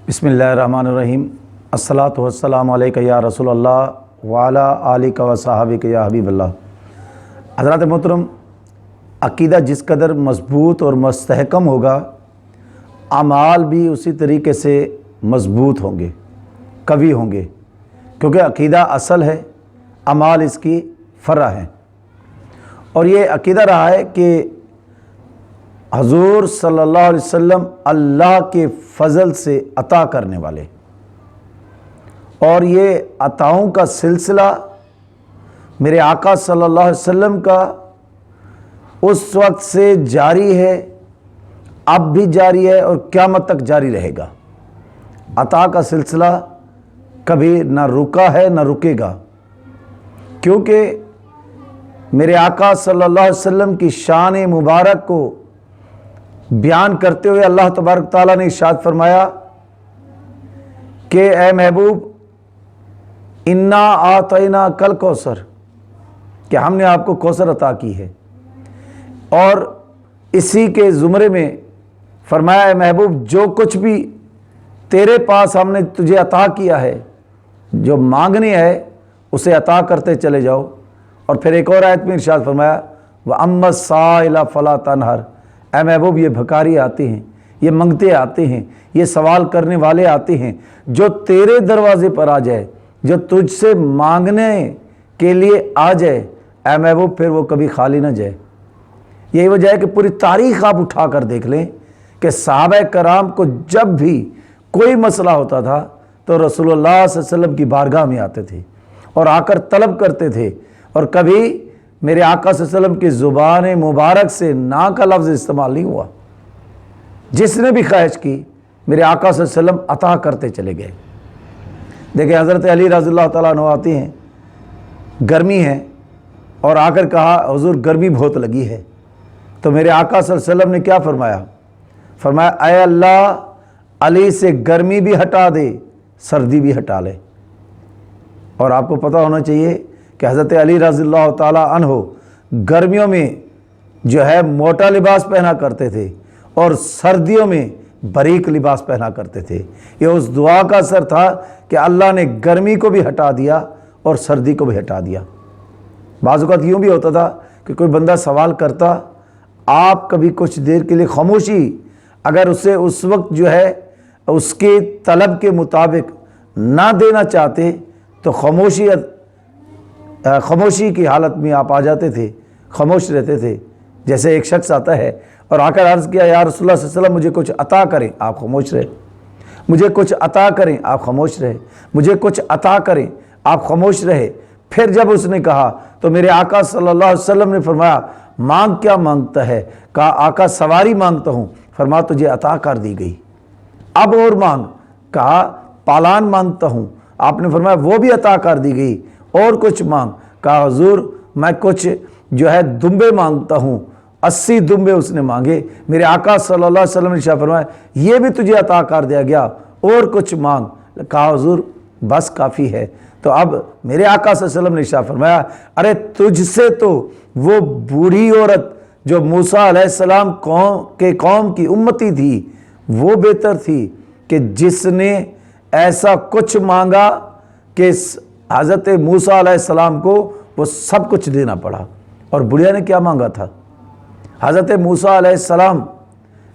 बिस्मिल्लाहिर्रहमानिर्रहीम। अस्सलातु वस्सलामु अलैका या रसूल अल्लाह वाला आलिका व सहाबिका या हबीबल्लाह। हज़रात मोहतरम, अक़ीदा जिस कदर मज़बूत और मुस्तहकम होगा, अमाल भी उसी तरीके से मज़बूत होंगे, कवी होंगे, क्योंकि अक़ीदा असल है, अमाल इसकी फ़र्आ है। और ये अक़ीदा रहा है कि हुज़ूर सल्लल्लाहु अलैहि वसल्लम अल्लाह के फ़ज़ल से अता करने वाले, और ये अताओं का सिलसिला मेरे आका सल्लल्लाहु अलैहि वसल्लम का उस वक्त से जारी है, अब भी जारी है और क़यामत तक जारी रहेगा। अता का सिलसिला कभी ना रुका है ना रुकेगा, क्योंकि मेरे आका सल्लल्लाहु अलैहि वसल्लम की शान मुबारक को बयान करते हुए अल्लाह तबारक ताला ने इरशाद फरमाया कि ए महबूब, इन्ना आतैना कल कौसर, कि हमने आपको कौसर अता की है। और इसी के ज़ुमरे में फरमाया, ए महबूब, जो कुछ भी तेरे पास हमने तुझे अता किया है, जो मांगने है उसे अता करते चले जाओ। और फिर एक और आयत में इरशाद फरमाया, व अम्मा साइला फला तनहर, ऐ महबूब, ये भिखारी आते हैं, ये मंगते आते हैं, ये सवाल करने वाले आते हैं, जो तेरे दरवाज़े पर आ जाए, जो तुझसे मांगने के लिए आ जाए, ऐ महबूब, फिर वो कभी खाली ना जाए। यही वजह है कि पूरी तारीख़ आप उठा कर देख लें कि सहाबा कराम को जब भी कोई मसला होता था तो रसूलुल्लाह सल्लल्लाहु अलैहि वसल्लम की बारगाह में आते थे और आकर तलब करते थे, और कभी मेरे आका सल्लल्लाहु अलैहि वसल्लम की ज़ुबान मुबारक से ना का लफ्ज़ इस्तेमाल नहीं हुआ। जिसने भी ख्वाहिश की मेरे आका सल्लल्लाहु अलैहि वसल्लम अता करते चले गए। देखिए, हज़रत अली रज़ियल्लाहु ताला अन्हु आते हैं, गर्मी है, और आकर कहा, हुज़ूर गर्मी बहुत लगी है। तो मेरे आका सल्लल्लाहु अलैहि वसल्लम ने क्या फरमाया? फरमाया, ऐ अल्लाह, अली से गर्मी भी हटा दे, सर्दी भी हटा ले। और आपको पता होना चाहिए कि हज़रत अली रज़ियल्लाहु ताला अन्हु गर्मियों में जो है मोटा लिबास पहना करते थे और सर्दियों में बारीक लिबास पहना करते थे। ये उस दुआ का असर था कि अल्लाह ने गर्मी को भी हटा दिया और सर्दी को भी हटा दिया। बाज़ औक़ात यूँ भी होता था कि कोई बंदा सवाल करता, आप कभी कुछ देर के लिए खामोशी, अगर उसे उस वक्त जो है उसके तलब के मुताबिक ना देना चाहते तो खामोशी की हालत में आप आ जाते थे, खामोश रहते थे। जैसे एक शख्स आता है और आकर अर्ज़ किया, या रसूलुल्लाह सल्लल्लाहु अलैहि वसल्लम, मुझे कुछ अता करें, आप खामोश रहे। मुझे कुछ अता करें, आप खामोश रहे। मुझे कुछ अता करें, आप खामोश रहे। फिर जब उसने कहा तो मेरे आका सल्लल्लाहु अलैहि वसल्लम ने फरमाया, मांग क्या मांगता है? कहा, आका सवारी मांगता हूँ। फरमाया, तुझे अता कर दी गई, अब और मांग। कहा, पालान मांगता हूँ। आपने फरमाया, वो भी अता कर दी गई, और कुछ मांग। कहा, हुज़ूर, मैं कुछ जो है दुम्बे मांगता हूँ। 80 दुम्बे उसने मांगे। मेरे आका सल्लल्लाहु अलैहि वसल्लम ने फरमाया, ये भी तुझे अता कर दिया गया, और कुछ मांग। कहा, हुज़ूर, बस काफ़ी है। तो अब मेरे आका सल्लल्लाहु अलैहि वसल्लम ने फरमाया, अरे तुझसे तो वो बूढ़ी औरत जो मूसा अलैहिस्सलाम कौम की उम्मती थी, वो बेहतर थी कि जिसने ऐसा कुछ मांगा कि हज़रत मूसा अलैहिस्सलाम को वो सब कुछ देना पड़ा। और बुढ़िया ने क्या मांगा था? हज़रत मूसा अलैहिस्सलाम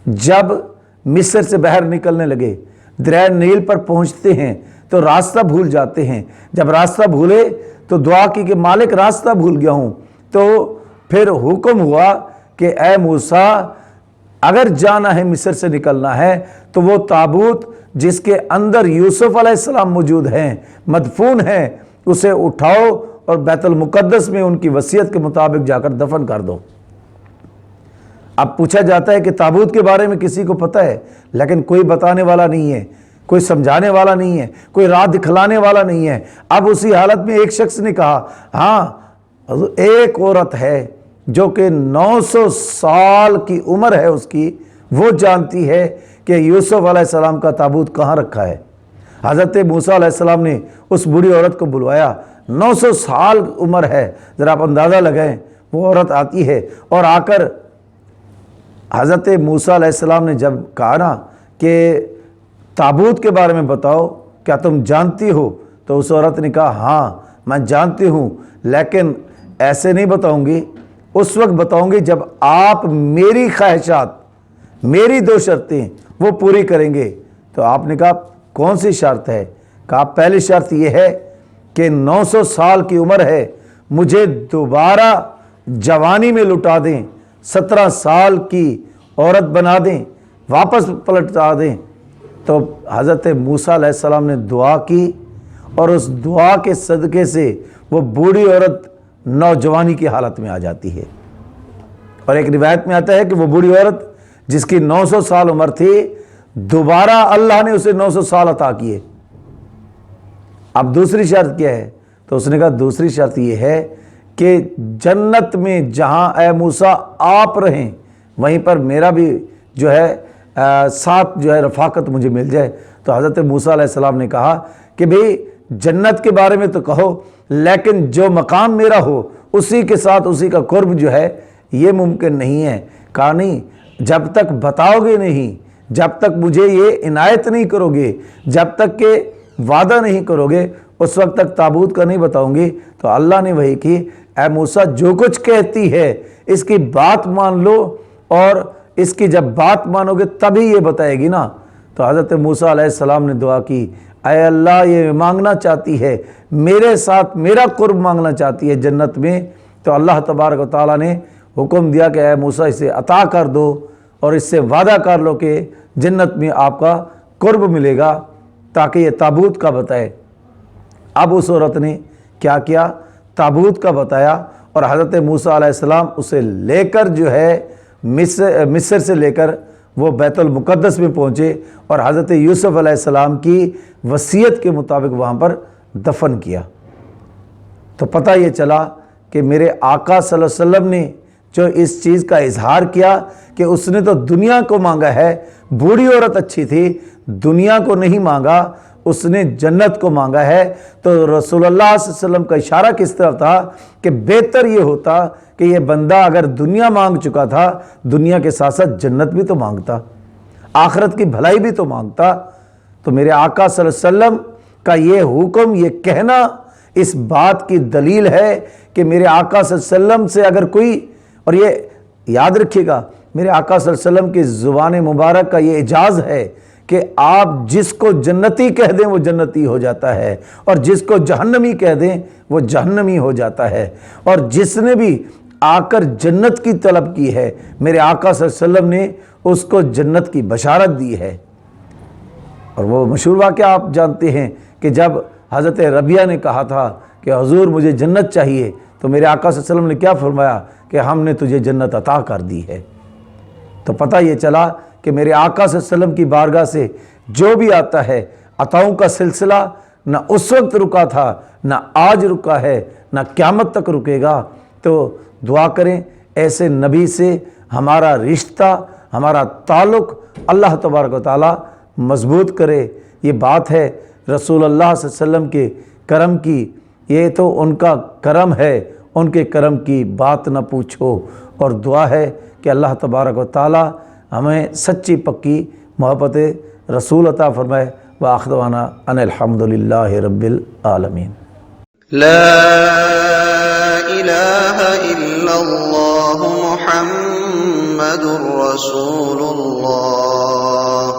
जब मिस्र से बाहर निकलने लगे, दरिया नील पर पहुंचते हैं तो रास्ता भूल जाते हैं। जब रास्ता भूले तो दुआ की कि मालिक, रास्ता भूल गया हूँ। तो फिर हुक्म हुआ कि ए मूसा, अगर जाना है, मिस्र से निकलना है, तो वो ताबूत जिसके अंदर यूसुफ अलैहिस्सलाम मौजूद हैं, मदफून हैं, उसे उठाओ और बैतुल मुक़द्दस में उनकी वसीयत के मुताबिक जाकर दफन कर दो। अब पूछा जाता है कि ताबूत के बारे में किसी को पता है, लेकिन कोई बताने वाला नहीं है, कोई समझाने वाला नहीं है, कोई राह दिखलाने वाला नहीं है। अब उसी हालत में एक शख्स ने कहा, हाँ, एक औरत है जो कि 900 साल की उम्र है उसकी, वो जानती है कि यूसुफ अलैहिस्सलाम का ताबूत कहाँ रखा है। हज़रत मूसा अलैहिस्सलाम ने उस बूढ़ी औरत को बुलवाया, 900 साल उम्र है, ज़रा आप अंदाज़ा लगाएं। वो औरत आती है और आकर हज़रत मूसा अलैहिस्सलाम ने जब कहा ना कि تابوت کے بارے میں بتاؤ، کیا تم جانتی ہو؟ تو اس عورت نے کہا ہاں میں جانتی ہوں، لیکن ایسے نہیں بتاؤں گی، اس وقت بتاؤں گی جب آپ میری خواہشات، میری 2 شرطیں وہ پوری کریں گے۔ تو آپ نے کہا کون سی شرط ہے؟ کہا پہلی شرط یہ ہے کہ 900 سال کی عمر ہے، مجھے دوبارہ جوانی میں لٹا دیں، 17 سال کی عورت بنا دیں، واپس پلٹا دیں۔ تو حضرت موسیٰ علیہ السلام نے دعا کی، اور اس دعا کے صدقے سے وہ بوڑھی عورت نوجوانی کی حالت میں آ جاتی ہے۔ اور ایک روایت میں آتا ہے کہ وہ بوڑھی عورت جس کی 900 سال عمر تھی، دوبارہ اللہ نے اسے 900 سال عطا کیے۔ اب دوسری شرط کیا ہے؟ تو اس نے کہا دوسری شرط یہ ہے کہ جنت میں جہاں اے موسیٰ آپ رہیں، وہیں پر میرا بھی جو ہے ساتھ جو ہے رفاقت مجھے مل جائے۔ تو حضرت موسیٰ علیہ السلام نے کہا کہ بھئی جنت کے بارے میں تو کہو، لیکن جو مقام میرا ہو اسی کے ساتھ اسی کا قرب جو ہے یہ ممکن نہیں ہے۔ کہا نہیں، جب تک بتاؤ گے نہیں، جب تک مجھے یہ عنایت نہیں کرو گے، جب تک کہ وعدہ نہیں کرو گے، اس وقت تک تابوت کا نہیں بتاؤں گی۔ تو اللہ نے وہی کی، اے موسیٰ جو کچھ کہتی ہے اس کی بات مان لو، اور اس کی جب بات مانو گے تبھی یہ بتائے گی نا۔ تو حضرت موسیٰ علیہ السلام نے دعا کی، اے اللہ یہ مانگنا چاہتی ہے، میرے ساتھ میرا قرب مانگنا چاہتی ہے جنت میں۔ تو اللہ تبارک و تعالیٰ نے حکم دیا کہ اے موسیٰ اسے عطا کر دو، اور اس سے وعدہ کر لو کہ جنت میں آپ کا قرب ملے گا، تاکہ یہ تابوت کا بتائے۔ اب اس عورت نے کیا کیا؟ تابوت کا بتایا، اور حضرت موسیٰ علیہ السلام اسے لے کر جو ہے مصر سے لے کر وہ بیت المقدس میں پہنچے، اور حضرت یوسف علیہ السلام کی وصیت کے مطابق وہاں پر دفن کیا۔ تو پتہ یہ چلا کہ میرے آقا صلی اللہ علیہ وسلم نے جو اس چیز کا اظہار کیا کہ اس نے تو دنیا کو مانگا ہے، بوڑھی عورت اچھی تھی، دنیا کو نہیں مانگا، اس نے جنت کو مانگا ہے۔ تو رسول اللہ صلی اللہ علیہ وسلم کا اشارہ کس طرف تھا کہ بہتر یہ ہوتا کہ یہ بندہ اگر دنیا مانگ چکا تھا، دنیا کے ساتھ ساتھ جنت بھی تو مانگتا، آخرت کی بھلائی بھی تو مانگتا۔ تو میرے آقا صلی اللہ علیہ وسلم کا یہ حکم، یہ کہنا اس بات کی دلیل ہے کہ میرے آقا صلی اللہ علیہ وسلم سے اگر کوئی، اور یہ یاد رکھیے گا میرے آقا صلی اللہ علیہ وسلم کی زبان مبارک کا یہ اعجاز ہے کہ آپ جس کو جنتی کہہ دیں وہ جنتی ہو جاتا ہے، اور جس کو جہنمی کہہ دیں وہ جہنمی ہو جاتا ہے۔ اور جس نے بھی آ کر جنت کی طلب کی ہے، میرے آقا صلی اللہ علیہ وسلم نے اس کو جنت کی بشارت دی ہے۔ اور وہ مشہور واقعہ آپ جانتے ہیں کہ جب حضرت ربیہ نے کہا تھا کہ حضور مجھے جنت چاہیے، تو میرے آقا صلی اللہ علیہ وسلم نے کیا فرمایا کہ ہم نے تجھے جنت عطا کر دی ہے۔ تو پتہ یہ چلا کہ میرے آقا صلی اللہ علیہ وسلم کی بارگاہ سے جو بھی آتا ہے، عطاؤں کا سلسلہ نہ اس وقت رکا تھا، نہ آج رکا ہے، نہ قیامت تک رکے گا۔ تو دعا کریں ایسے نبی سے ہمارا رشتہ، ہمارا تعلق اللہ تبارک و تعالیٰ مضبوط کرے۔ یہ بات ہے رسول اللہ صلی اللہ علیہ وسلم کے کرم کی، یہ تو ان کا کرم ہے، ان کے کرم کی بات نہ پوچھو۔ اور دعا ہے کہ اللہ تبارک و تعالیٰ ہمیں سچی پکی محبت رسول عطا فرمائے۔ وآخر دعوانا ان الحمدللہ رب العالمین۔ لا الہ الا اللہ محمد رسول اللہ۔